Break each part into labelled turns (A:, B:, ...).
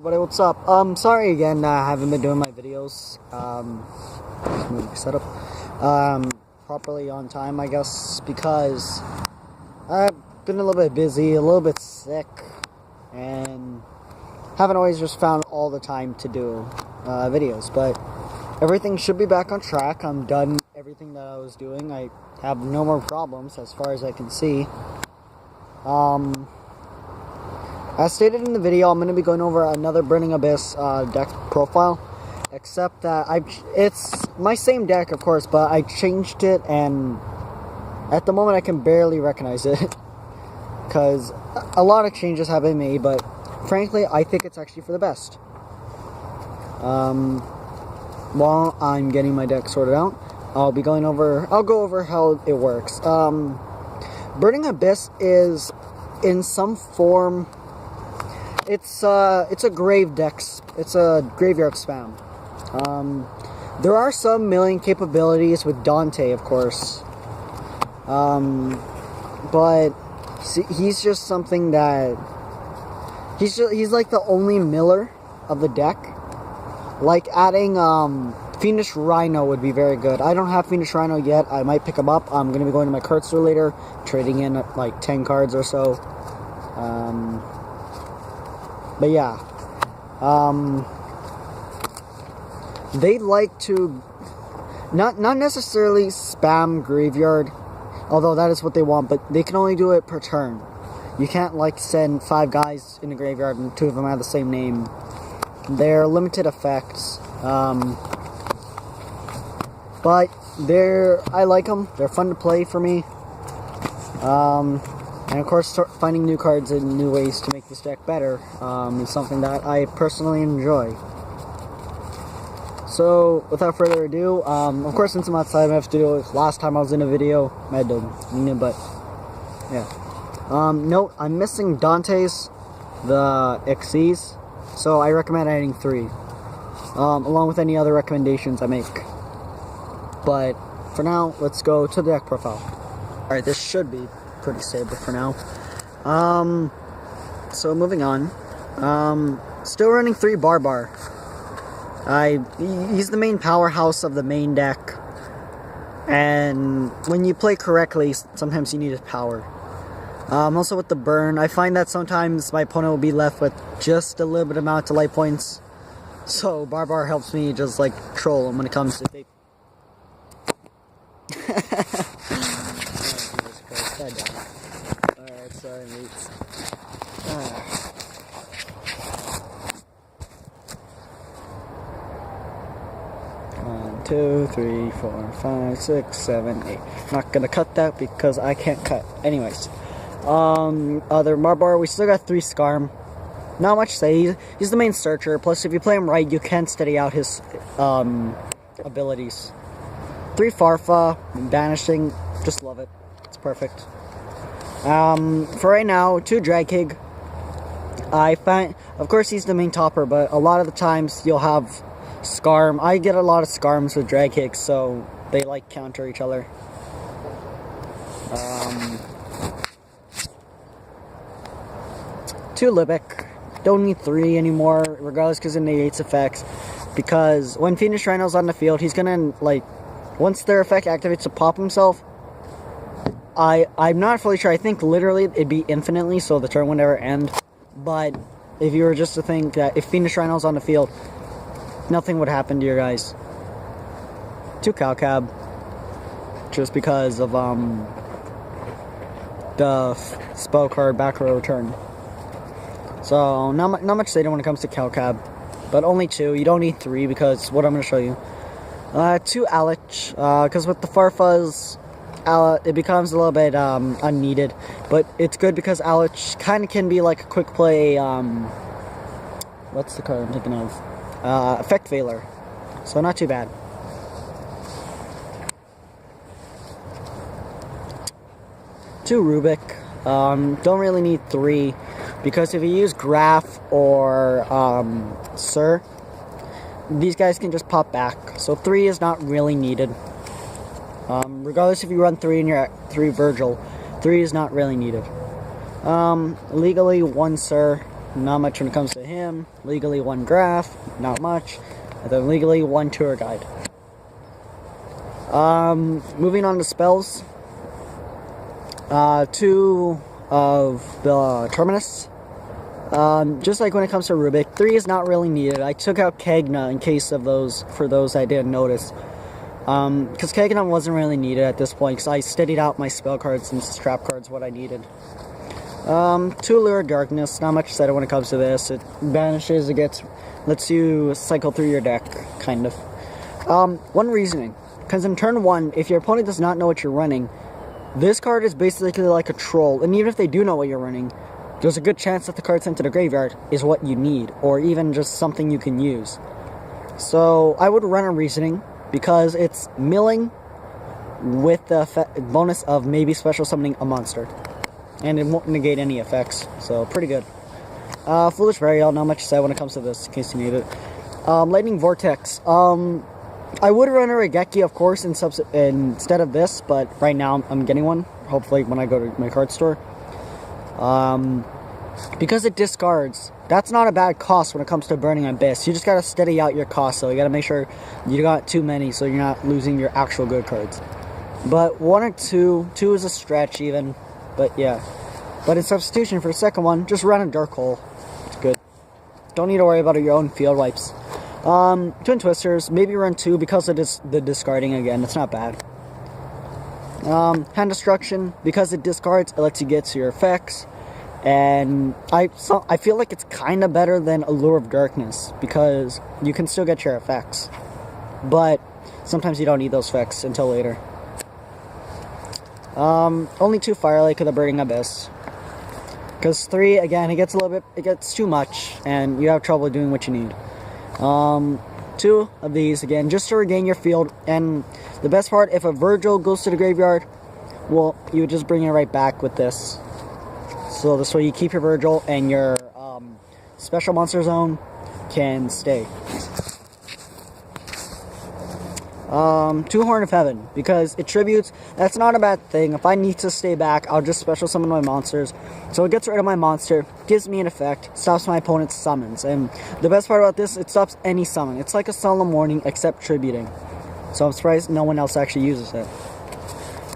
A: Everybody, what's up? Sorry again, I haven't been doing my videos, setup, properly on time, I guess, because I've been a little bit busy, a little bit sick, and haven't always just found all the time to do, videos, but everything should be back on track. I'm done everything that I was doing. I have no more problems as far as I can see. As stated in the video, I'm going to be going over another Burning Abyss deck profile, except that it's my same deck, of course, but I changed it, and at the moment I can barely recognize it, because a lot of changes have been made, but frankly, I think it's actually for the best. While I'm getting my deck sorted out, I'll go over how it works. Burning Abyss is, in some form, it's a grave deck. It's a graveyard spam. There are some milling capabilities with Dante, of course. But he's just something that he's like the only miller of the deck. Like adding Fiendish Rhino would be very good. I don't have Fiendish Rhino yet. I might pick him up. I'm gonna be going to my card store later, trading in like 10 cards or so. But yeah, they like to not necessarily spam graveyard, although that is what they want, but they can only do it per turn. You can't like send 5 guys in the graveyard and 2 of them have the same name. They're limited effects, but I like them. They're fun to play for me. And of course, finding new cards and new ways to make this deck better is something that I personally enjoy. So, without further ado, of course, since I'm outside, I have to do it. Last time I was in a video, I had to, but yeah. Note, I'm missing Dante's, the XCs, so I recommend adding 3, along with any other recommendations I make. But for now, let's go to the deck profile. Alright, this should be pretty stable for now. So moving on. Still running 3 Barbar. He's the main powerhouse of the main deck, and when you play correctly, sometimes you need his power. Also with the burn, I find that sometimes my opponent will be left with just a little bit amount of life points, so Barbar helps me just like troll him when it comes to they. Alright, sorry mates. 1, 2, 3, 4, 5, 6, 7, 8. Not gonna cut that because I can't cut. Anyways. Other Barbar, we still got 3 Skarm. Not much to say. He's the main searcher. Plus, if you play him right, you can steady out his abilities. 3 Farfa, Banishing. Just love it. It's perfect. For right now, 2 Dragkig. I find, of course, he's the main topper, but a lot of the times you'll have Skarm. I get a lot of Skarms with Dragkigs, so they like counter each other. 2 Libic. Don't need 3 anymore, regardless, because it negates effects. Because when Fiendish Rhino's on the field, he's gonna, like, once their effect activates to pop himself, I'm not fully sure. I think literally it'd be infinitely, so the turn would never end. But if you were just to think that if Fiendish Rhino's on the field, nothing would happen to your guys. 2 Calcab, just because of the spell card back row turn. So not much to say when it comes to Calcab, but only 2. You don't need 3 because what I'm going to show you. 2 Alich, because with the Farfuzz, it becomes a little bit unneeded, but it's good because Alich kind of can be like a quick play. What's the card I'm thinking of? Effect Veiler, so not too bad. 2 Rubik. Don't really need 3 because if you use Graph or Sir, these guys can just pop back. So 3 is not really needed. Regardless if you run 3 and you're at 3 Virgil, 3 is not really needed. Legally 1 Sir, not much when it comes to him. Legally 1 graph, not much. And then legally 1 tour guide. Moving on to spells. 2 of the Terminus. Just like when it comes to Rubik, 3 is not really needed. I took out Kegna in case of those, for those I didn't notice. Because Kegna wasn't really needed at this point, because I studied out my spell cards and strap cards what I needed. 2 Lure of Darkness, not much said when it comes to this. It banishes, lets you cycle through your deck, kind of. 1 Reasoning, because in turn 1, if your opponent does not know what you're running, this card is basically like a troll, and even if they do know what you're running, there's a good chance that the card sent to the graveyard is what you need, or even just something you can use. So, I would run a Reasoning, because it's milling with the bonus of maybe special summoning a monster. And it won't negate any effects, so pretty good. Foolish Burial, not much to say when it comes to this, in case you need it. Lightning Vortex. I would run a Regeki, of course, instead of this, but right now I'm getting one, hopefully when I go to my card store. Because it discards, that's not a bad cost when it comes to Burning Abyss. You just gotta steady out your cost, so you gotta make sure you got too many so you're not losing your actual good cards. But 1 or 2 is a stretch even, but yeah. But in substitution for the second one, just run a Dark Hole. It's good. Don't need to worry about your own field wipes. Twin Twisters, maybe run 2 because of the discarding again, it's not bad. Hand Destruction, because it discards, it lets you get to your effects. And I feel like it's kind of better than Allure of Darkness, because you can still get your effects. But sometimes you don't need those effects until later. Only 2 Firelight of the Burning Abyss. Because 3, again, it gets too much, and you have trouble doing what you need. 2 of these, again, just to regain your field. And the best part, if a Virgil goes to the graveyard, well, you would just bring it right back with this. So this way you keep your Virgil and your special monster zone can stay. 2 Horn of Heaven, because it tributes. That's not a bad thing. If I need to stay back, I'll just special summon my monsters. So it gets rid of my monster, gives me an effect, stops my opponent's summons. And the best part about this, it stops any summon. It's like a Solemn Warning except tributing. So I'm surprised no one else actually uses it.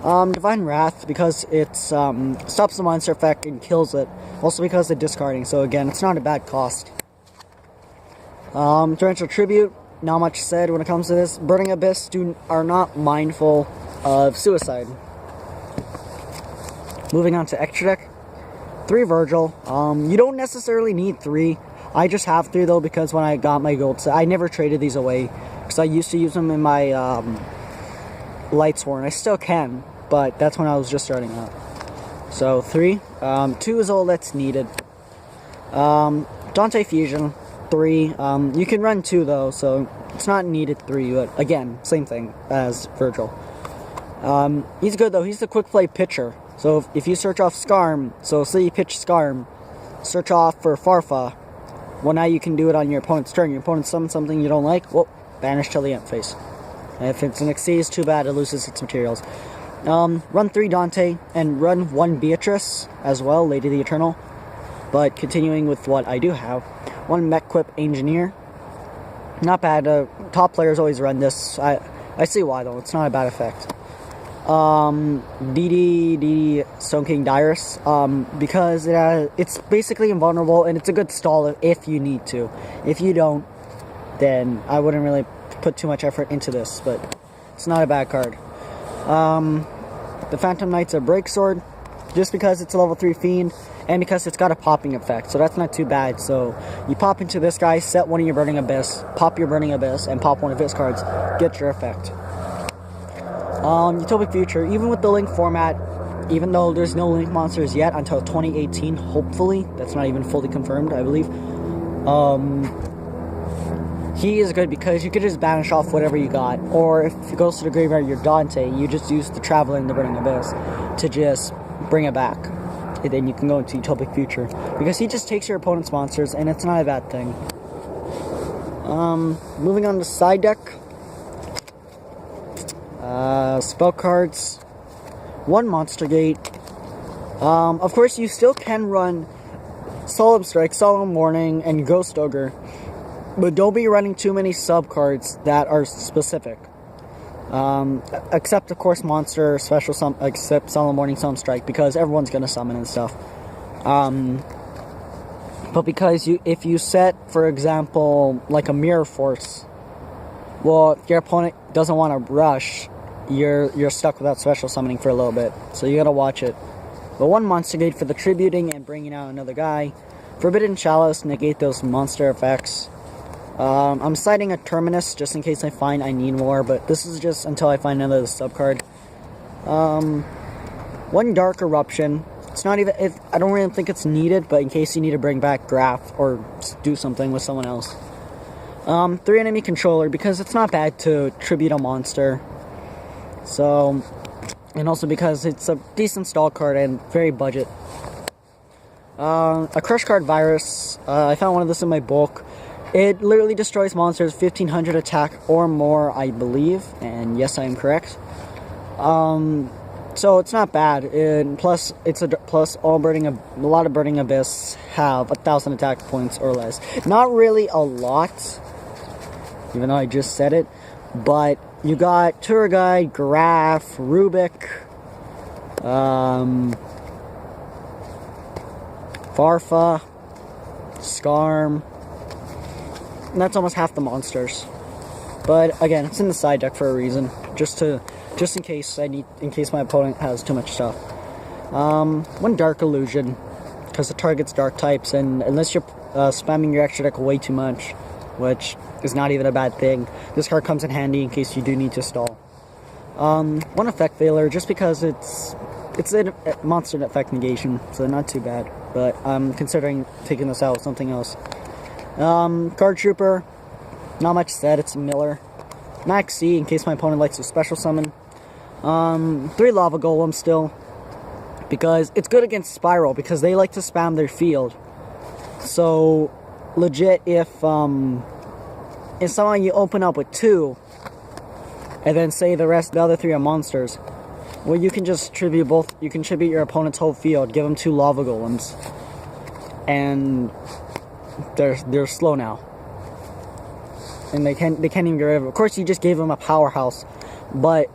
A: Divine Wrath, because it stops the monster effect and kills it. Also because of discarding, so again, it's not a bad cost. Torrential Tribute, not much said when it comes to this. Burning Abyss are not mindful of suicide. Moving on to extra deck. 3 Virgil. You don't necessarily need 3. I just have 3 though, because when I got my gold set, I never traded these away. Because I used to use them in my Lightsworn. I still can, but that's when I was just starting out. So 3. 2 is all that's needed. Dante Fusion, 3. You can run 2 though, so it's not needed 3, but again, same thing as Virgil. He's good though, he's the quick play pitcher. So if you search off Skarm, so say you pitch Skarm, search off for Farfa, well now you can do it on your opponent's turn. Your opponent summons something you don't like, well, banish till the end phase. And if it's an Xyz, too bad, it loses its materials. Run 3 Dante, and run 1 Beatrice as well, Lady of the Eternal. But continuing with what I do have, 1 Mech-Quip Engineer. Not bad, top players always run this. I see why though, it's not a bad effect. DD Stone King Dyrus, because it's basically invulnerable, and it's a good stall if you need to. If you don't, then I wouldn't really put too much effort into this, but it's not a bad card. The Phantom Knight's a Break Sword, just because it's a level 3 Fiend, and because it's got a popping effect, so that's not too bad. So you pop into this guy, set one of your Burning Abyss, pop your Burning Abyss, and pop one of his cards, get your effect. Utopic Future, even with the Link format, even though there's no Link monsters yet until 2018, hopefully, that's not even fully confirmed, I believe, he is good because you could just banish off whatever you got, or if it goes to the graveyard, you're Dante, you just use the Traveler and the Burning Abyss to just bring it back. And then you can go into Utopic Future, because he just takes your opponent's monsters, and it's not a bad thing. Moving on to side deck. Spell cards. 1 Monster Gate. Of course, you still can run Solemn Strike, Solemn Warning, and Ghost Ogre. But don't be running too many sub cards that are specific. Except of course Monster, Special except Solemn Warning, Solemn Strike, because everyone's gonna summon and stuff. But because if you set, for example, like a Mirror Force, well, if your opponent doesn't want to rush, you're stuck without special summoning for a little bit, so you gotta watch it. But one Monster Gate for the tributing and bringing out another guy. Forbidden Chalice, negate those monster effects. I'm citing a Terminus just in case I find I need more, but this is just until I find another sub card. One Dark Eruption. It's not even, I don't really think it's needed, but in case you need to bring back Graph or do something with someone else. 3 Enemy Controller, because it's not bad to tribute a monster. So, and also because it's a decent stall card and very budget. A Crush Card Virus. I found one of this in my bulk. It literally destroys monsters 1500 attack or more, I believe. And yes, I am correct. So it's not bad. And plus, it's a lot of Burning Abyss have 1000 attack points or less. Not really a lot, even though I just said it. But you got Tour Guide, Graph, Rubik, Farfa, Skarm. And that's almost half the monsters. But again, it's in the side deck for a reason, just in case my opponent has too much stuff. One Dark Illusion, because it targets dark types, and unless you're spamming your extra deck way too much, which is not even a bad thing, this card comes in handy in case you do need to stall. One Effect Failure, just because it's a monster effect negation, so not too bad. But I'm considering taking this out with something else. Card Trooper, not much said, it's a Miller. Max C, in case my opponent likes to special summon. 3 Lava Golems still, because it's good against Spiral, because they like to spam their field. So, legit, if somehow you open up with 2, and then say the other 3 are monsters, well, you can just tribute both. You can tribute your opponent's whole field, give them 2 Lava Golems, and they're slow now, and they can't even get rid of it. Of course, you just gave them a powerhouse, but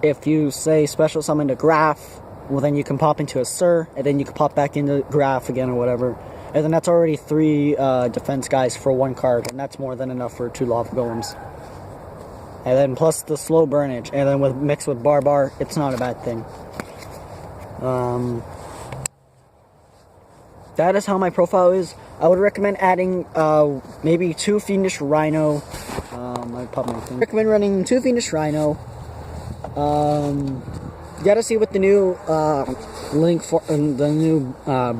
A: if you say special summon to Graph, well, then you can pop into a Sir, and then you can pop back into Graph again or whatever, and then that's already 3 defense guys for 1 card, and that's more than enough for 2 Lava Golems. And then plus the slow burnage, and then mixed with Barbar, it's not a bad thing. That is how my profile is. I would recommend adding maybe 2 Fiendish Rhino. I popped my thing. Recommend running 2 Fiendish Rhino. You gotta see what the new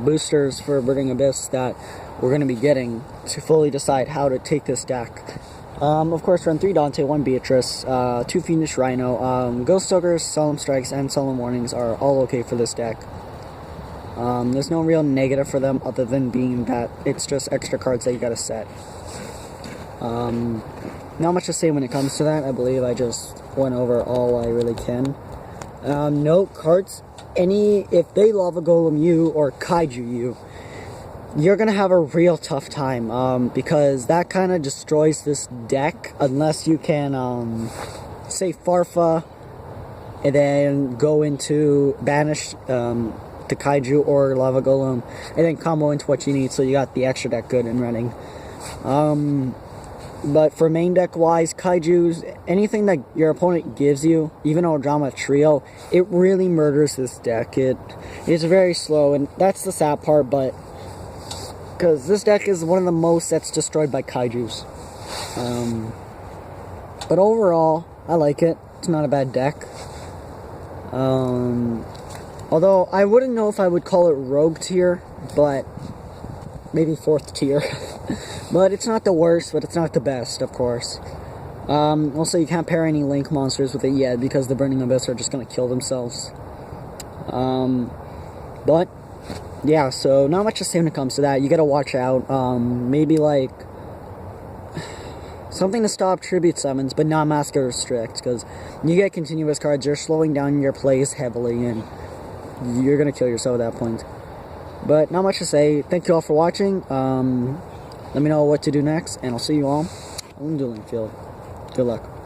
A: boosters for Burning Abyss that we're gonna be getting to fully decide how to take this deck. Of course, run 3 Dante, 1 Beatrice, 2 Fiendish Rhino. Ghost Ogres, Solemn Strikes, and Solemn Warnings are all okay for this deck. There's no real negative for them other than being that it's just extra cards that you gotta set. Not much to say when it comes to that. I believe I just went over all I really can. Note cards, if they Lava Golem you or Kaiju you, you're gonna have a real tough time, because that kind of destroys this deck unless you can, say Farfa, and then go into Banish, to Kaiju or Lava Golem, and then combo into what you need so you got the extra deck good and running. But for main deck wise, Kaijus, anything that your opponent gives you, even Drama Trio, it really murders this deck. It's very slow, and that's the sad part, but because this deck is one of the most that's destroyed by Kaijus. But overall, I like it. It's not a bad deck. Although, I wouldn't know if I would call it Rogue tier, but maybe 4th tier. But it's not the worst, but it's not the best, of course. Also, you can't pair any Link monsters with it yet, because the Burning Abyss are just going to kill themselves. But, yeah, so not much to say when it comes to that. You gotta watch out. Maybe, like, something to stop tribute summons, but not Master Restrict, because you get continuous cards, you're slowing down your plays heavily, and you're gonna kill yourself at that point. But not much to say. Thank you all for watching. Let me know what to do next, and I'll see you all on the dueling field. Good luck.